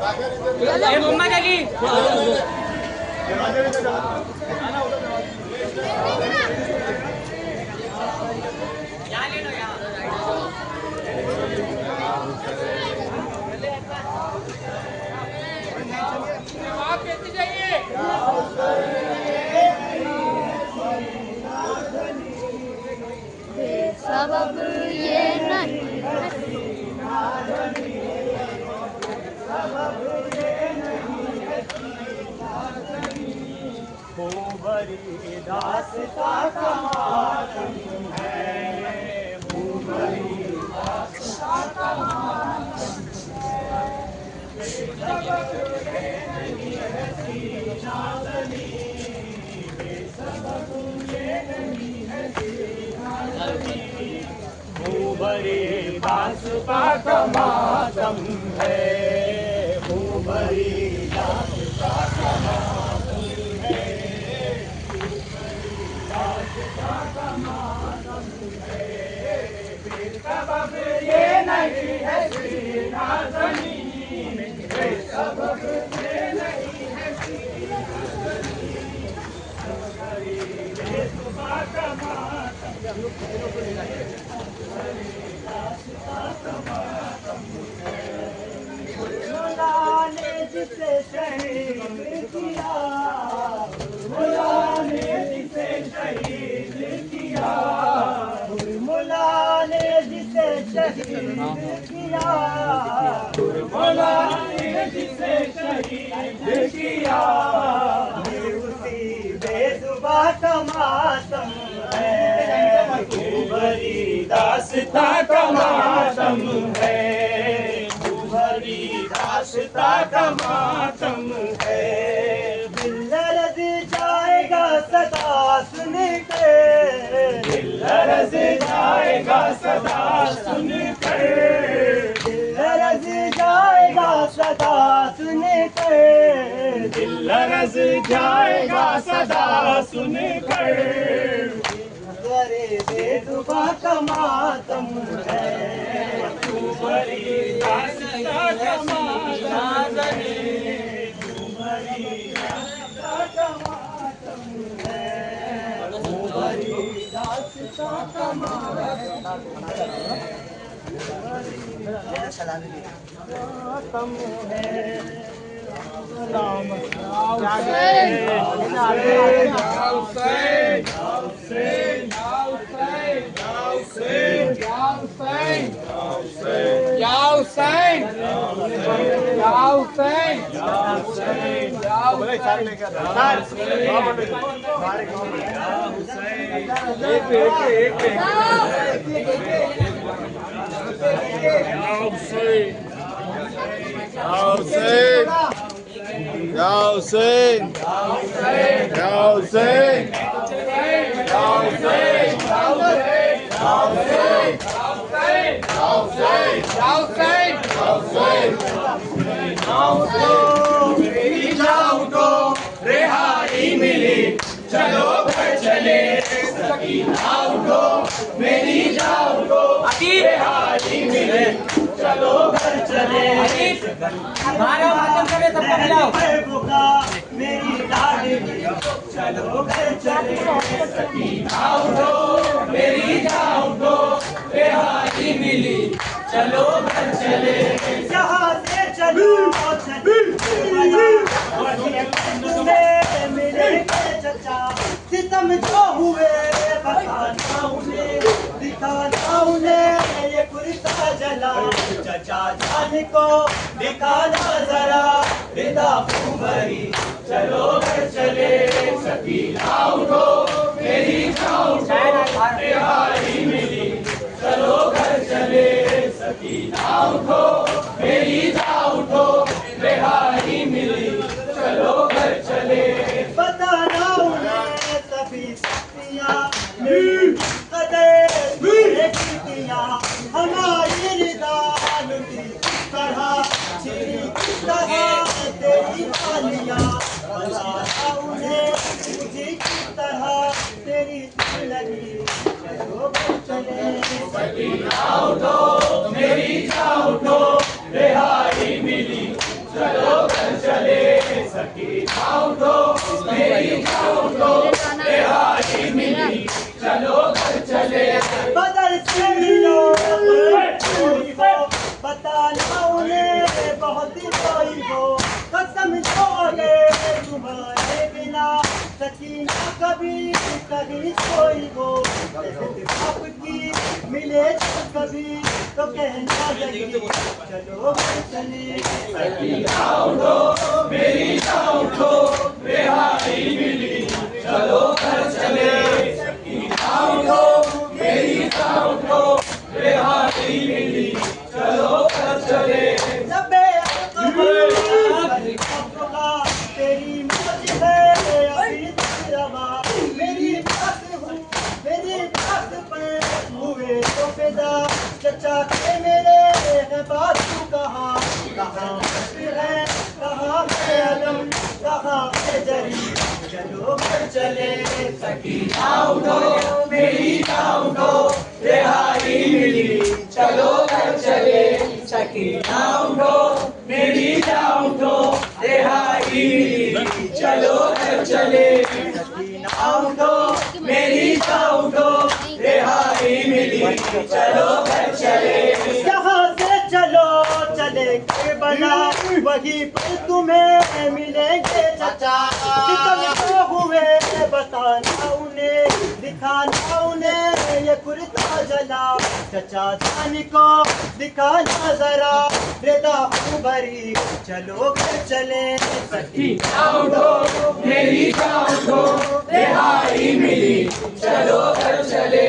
Speaker 4: मोहम्मद अली
Speaker 12: सबब ये नहीं दास्ता का मातम है, दास्ता का मातम है, सबब ये नहीं है नाज़नी, सबब ये नहीं है बेसुबा का मातम, मुला ने जिसे शहीद किया, मुला ने जिसे शहीद किया, मुला ने जिसे शहीद किया, मुला ने जिसे शहीद किया, उसी बेजुबा का मातम है, भरी दास्ता का मातम है, भरी दास्ता का मातम है, दिल लरज़ जाएगा सदा सुन के, दिल लरज़ जाएगा सदा सुन कर, दिल लरज़ जाएगा सदा सुन कर, दिल लरज़ जाएगा सदा सुन कर, गरे बेजुबा का मातम है, भरी दास्ता का मातम है, भरी दास्ता का मातम है, भरी दास्ता का मातम है, राम रिहाई मिली, चलो घर चले, सकीना उठो, मेरी जान उठो, रिहाई मिली, चलो घर चले, मेरी लाडली, चलो घर चले, सकीना उठो, मेरी जान उठो, रिहाई मिली, चलो घर चले, यहाँ से चलो मिले चचा, सितम जो हुए बताना उन्हें, दिखाना उन्हें ये कुर्ता जला, चचा जान को दिखाना जरा, विदा भरी, चलो घर चले, सकीना उठो, मेरी जान उठो, रिहाई मिली, चलो घर चले, सकीना उठो, मेरी जान उठो, रिहाई मिली, चलो घर चले, बताना उन्हें सभी शक्तियाँ, हमारी रिदान की तरह, तेरी तालियाँ, बताना उन्हें तुझी की तरह, तेरी लगी, चलो घर चले, सकीना उठो, मेरी जान उठो, रिहाई मिली, चलो कहीं कोई हो आपकी मिले कभी तो कहना यही चलो चले
Speaker 13: सकीना उठो मेरी जान उठो रिहाई मिली चलो घर चले सकीना उठो मेरी जान उठो रिहाई मिली चलो घर चले
Speaker 12: तेरी मौज है अभी रवा मेरी बात पे हुए तो पैदा चचा के मेरे है बातू कहाँ कहाँ है कहाँ है अलम कहाँ है जरी चलो घर चले
Speaker 13: सकीना उठो मेरी जान उठो रिहाई मिली चलो घर चले सकीना उठो मेरी जान उठो रिहाई मिली चलो घर चले
Speaker 12: सकीना
Speaker 13: उठो मेरी जान उठो रिहाई मिली चलो घर चले
Speaker 12: यहाँ से चलो चले के बना वही पर तुम्हें मिलेंगे चचा कितने हुए बताना उन्हें दिखाना उन्हें ये कुर्ता जला चचा जान को दिखाना जरा रेदा भरी चलो घर चले
Speaker 13: सकीना उठो मेरी जान उठो रिहाई मिली चलो घर चले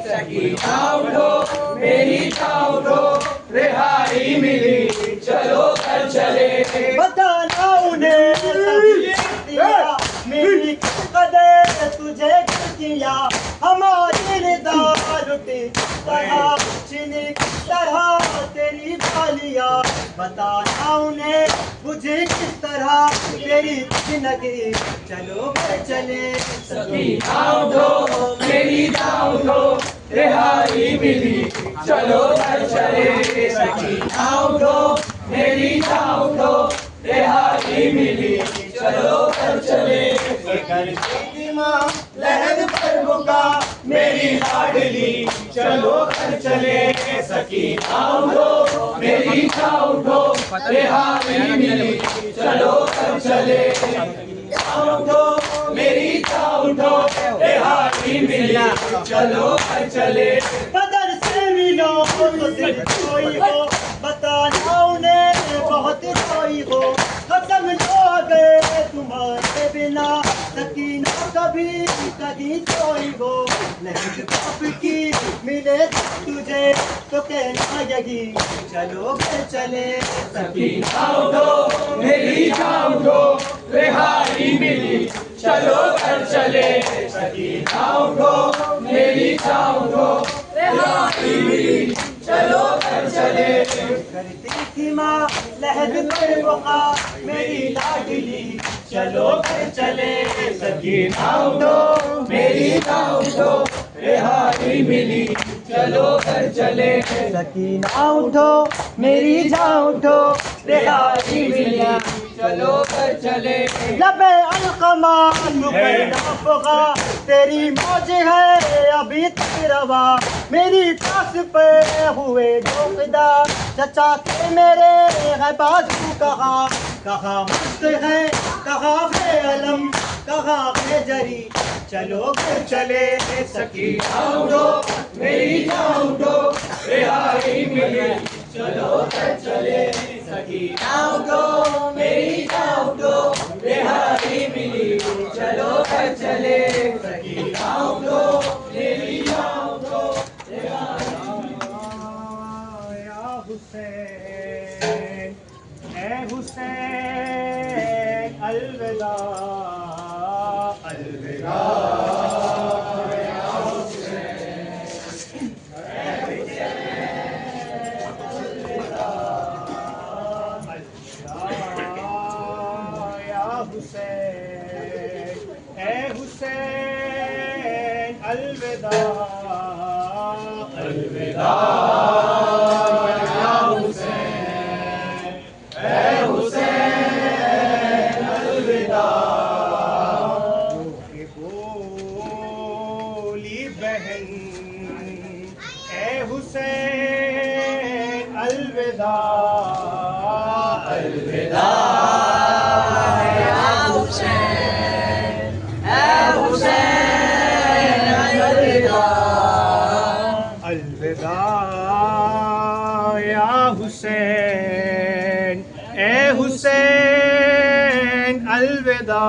Speaker 13: सकीना उठो मेरी जान उठो रिहाई मिली चलो घर चले
Speaker 12: बताना उन्हें मेरी कदर तुझे किया हमारी रिदा लुटी तरह चीनी तरह तेरी बालिया बताना उन्हें मुझे किस तरह तेरी जिंदगी चलो घर चले
Speaker 13: सकीना उठो मेरी जान उठो रिहाई मिली चलो घर चले सकीना उठो मेरी जान उठो रिहाई मिली चलो घर चले
Speaker 12: लहद पर मुका
Speaker 13: मेरी लाडली चलो घर चले सकीना उठो मेरी जान उठो रिहाई मिली चलो घर चले उठो मेरी जान उठो रिहाई मिली चलो घर चले
Speaker 12: बदर से मिलो तो दिल कोई हो बताना उन्हें बहुत कोई हो खत्म जो गए तुम्हारे बिना सकीना कभी कहीं कोई हो नहीं की मिले तुझे तो कहना यही चलो घर चले
Speaker 13: सकीना उठो मेरी जान उठो रिहाई मिली चलो घर चले सकीना उठो मेरी जान उठो रिहाई मिली चलो घर चले
Speaker 12: करती थी माँ लहद पर वक़ा मेरी लाडली चलो घर चले
Speaker 13: सकीना उठो मेरी जान उठो रिहाई मिली चलो घर चले
Speaker 12: सकीना उठो मेरी जान उठो रिहाई मिली
Speaker 13: चलो घर चले
Speaker 12: लबे अलकमा नुफ़ा तेरी मौज है अभी तक रवा मेरी पास पे हुए जो फिदा चचा के मेरे है बाजू कहाँ कहाँ मस्त है कहाँ है अलम कहाँ है जरी चलो घर चले
Speaker 13: सकीना उठो मेरी जान उठो रिहाई मिली चलो घर चले सकीना उठो मेरी जान उठो रिहाई मिली चलो घर चले सकीना उठो मेरी जान उठो
Speaker 12: या हुसैन ए हुसैन अलविदा अलविदा या हुसैन अलविदा
Speaker 13: अलविदा या हुसैन ए हुसैन अलविदा
Speaker 12: बोली बहन ए हुसैन अलविदा
Speaker 13: अलविदा या हुसैन ए हुसैन
Speaker 8: या हुसैन, ए हुसैन अलविदा,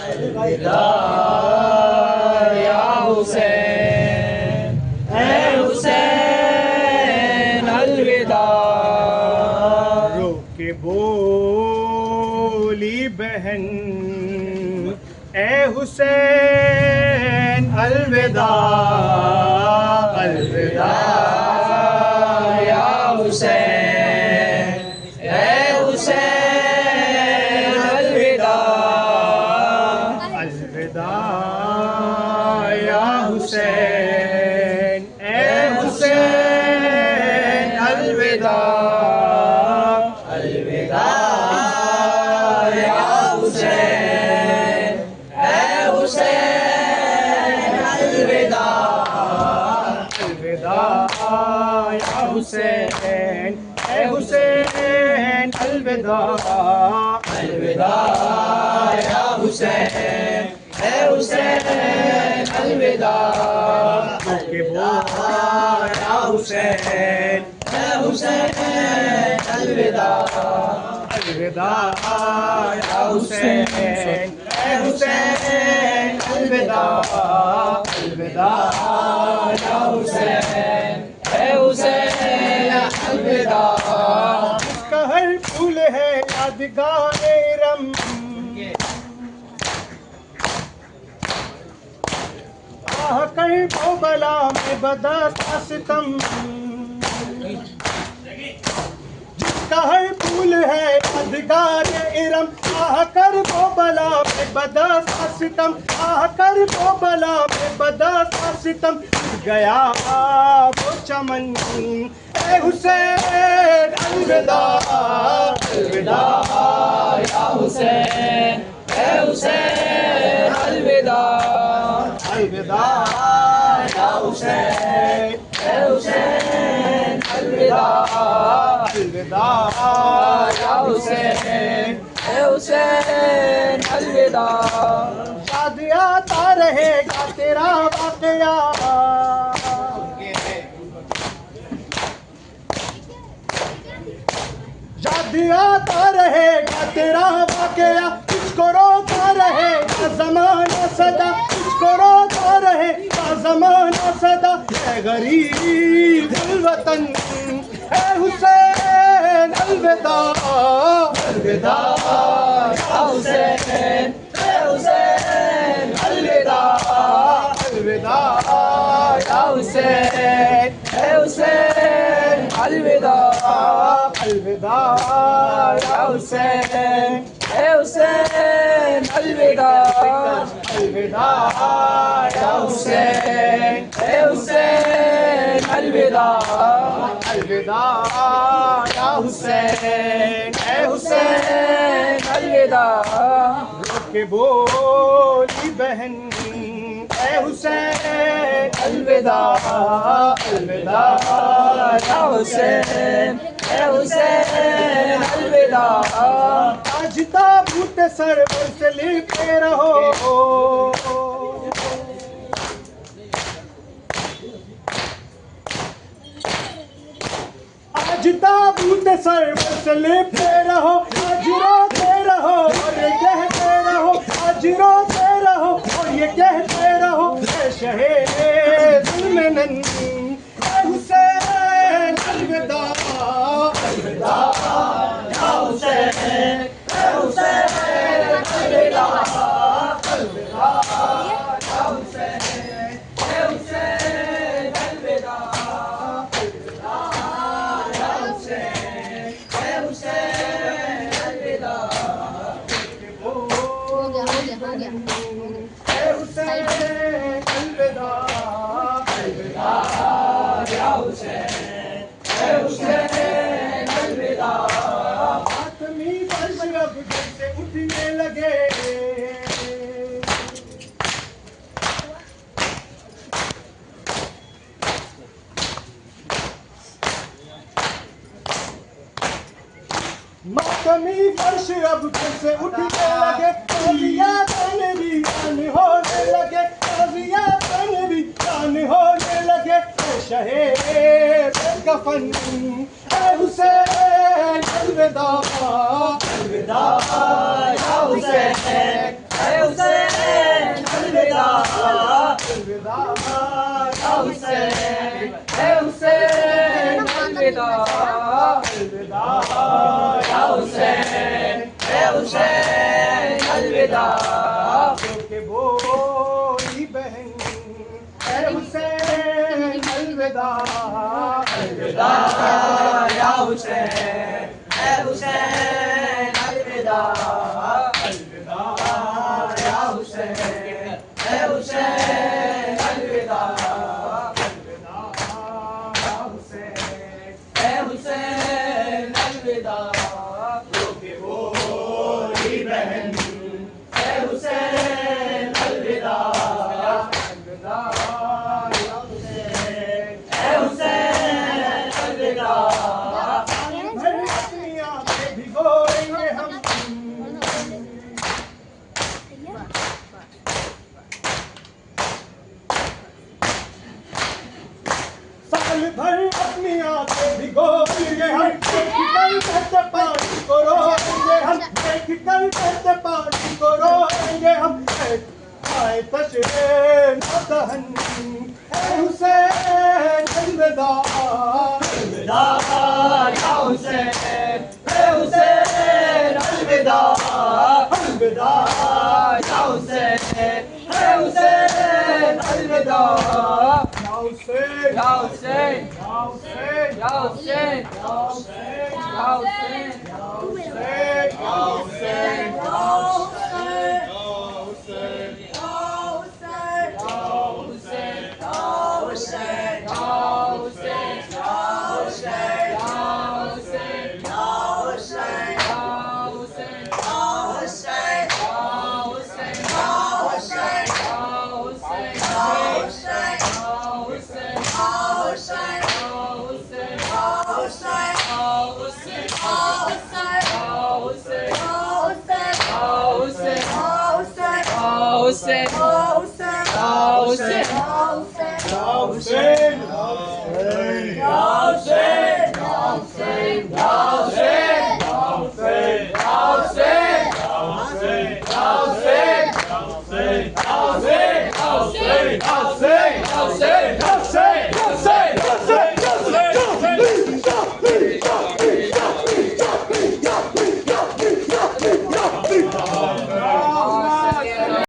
Speaker 13: अलविदा या हुसैन, ए हुसैन अलविदा।
Speaker 8: रो के बोली बहन, ए हुसैन अलविदा, अलविदा
Speaker 13: या हुसैन, ए हुसैन अलविदा,
Speaker 8: अलविदा या हुसैन, ए हुसैन अलविदा,
Speaker 13: अलविदा या हुसैन, ए हुसैन अलविदा,
Speaker 8: अलविदा या हुसैन, ए हुसैन अलविदा,
Speaker 13: अलविदा या हुसैन, ए हुसैन अलविदा, अलविदा या हुसैन, ए हुसैन अलविदा,
Speaker 8: अलविदा या हुसैन, ए हुसैन अलविदा, अलविदा
Speaker 13: या हुसैन, ए हुसैन अलविदा।
Speaker 8: इसका हर फूल है यादगार रम, आह कर वो बला में बदा था सितम, जिसका हर फूल है यादगार इरम, आह कर वो बला में बदा था सितम, आह कर वो बला में बदा था सितम, गया वो चमन, ए हुसैन अलविदा,
Speaker 13: अलविदा या हुसैन, ए हुसैन अलविदा,
Speaker 8: अलविदा
Speaker 13: या हुसैन, ए हुसैन अलविदा,
Speaker 8: अलविदा
Speaker 13: या हुसैन, ए हुसैन अलविदा।
Speaker 8: याद आता रहेगा तेरा वाकया, याद आता रहेगा तेरा वाकया, किसको रोता रहेगा ज़माना सदा, किसको रोता रहेगा ज़माना सदा, ऐ गरीब वतन, ऐ हुसैन अलविदा,
Speaker 13: अलविदा या हुसैन, ए हुसैन अलविदा,
Speaker 8: अलविदा
Speaker 13: या हुसैन, ए हुसैन अलविदा,
Speaker 8: अलविदा
Speaker 13: या हुसैन, ए हुसैन अलविदा,
Speaker 8: अलविदा
Speaker 13: या हुसैन, ए हुसैन अलविदा,
Speaker 8: अलविदा या हुसैन, ए हुसैन
Speaker 13: अलविदा।
Speaker 8: के बोली बहन, ए हुसैन
Speaker 13: अलविदा,
Speaker 8: अलविदा
Speaker 13: या हुसैन, ए हुसैन अलविदा।
Speaker 8: आज ताबूत सरवर से लिखे रहो, आज ताबूत सरवर से लिखे रहो, आज रोते रहो और ये कहते रहो, आज रोते रहो और ये कहते रहो, ए शहे जुल्मनन, ए हुसैन अलविदा,
Speaker 13: अलविदा या हुसैन, ए हुसैन अलविदा, अलविदा या हुसैन, ए हुसैन अलविदा, अलविदा या हुसैन, ए हुसैन अलविदा।
Speaker 14: हो गया
Speaker 8: ए हुसैन अलविदा,
Speaker 13: अलविदा या हुसैन, ए हुसैन अलविदा।
Speaker 8: आत्मी फर्श अब जैसे उठने लगे, मातमी फर्श अब जैसे उठने लगे, ताजिया तन भी तान होने लगे, ताजिया तन भी तान होने लगे,
Speaker 15: शहे कफन ए हुसैन अलविदा अलविदा या हुसैन ए हुसैन अलविदा अलविदा या हुसैन ए हुसैन अलविदा अलविदा या हुसैन ए हुसैन अलविदा के बोली बहन ए हुसैन अलविदा अलविदा या हुसैन ए हुसैन अलविदा अलविदा या हुसैन ए हुसैन अलविदा अलविदा या हुसैन ए हुसैन अलविदा के बोली बहन ए हुसैन अलविदा अलविदा या हुसैन ए हुसैन अलविदा दुनिया में भिगोएंगे हम साल भर अपनी आंखें भिगोएंगे हम कल बहते पानी को रोएंगे हम कल बहते पानी को रोएंगे हम आए तशरे दहन ए हुसैन अलविदा अलविदा या हुसैन ए हुसैन अलविदा अलविदा या हुसैन ए हुसैन अलविदा या हुसैन या हुसैन या हुसैन या हुसैन या हुसैन या हुसैन या हुसैन या Hussein!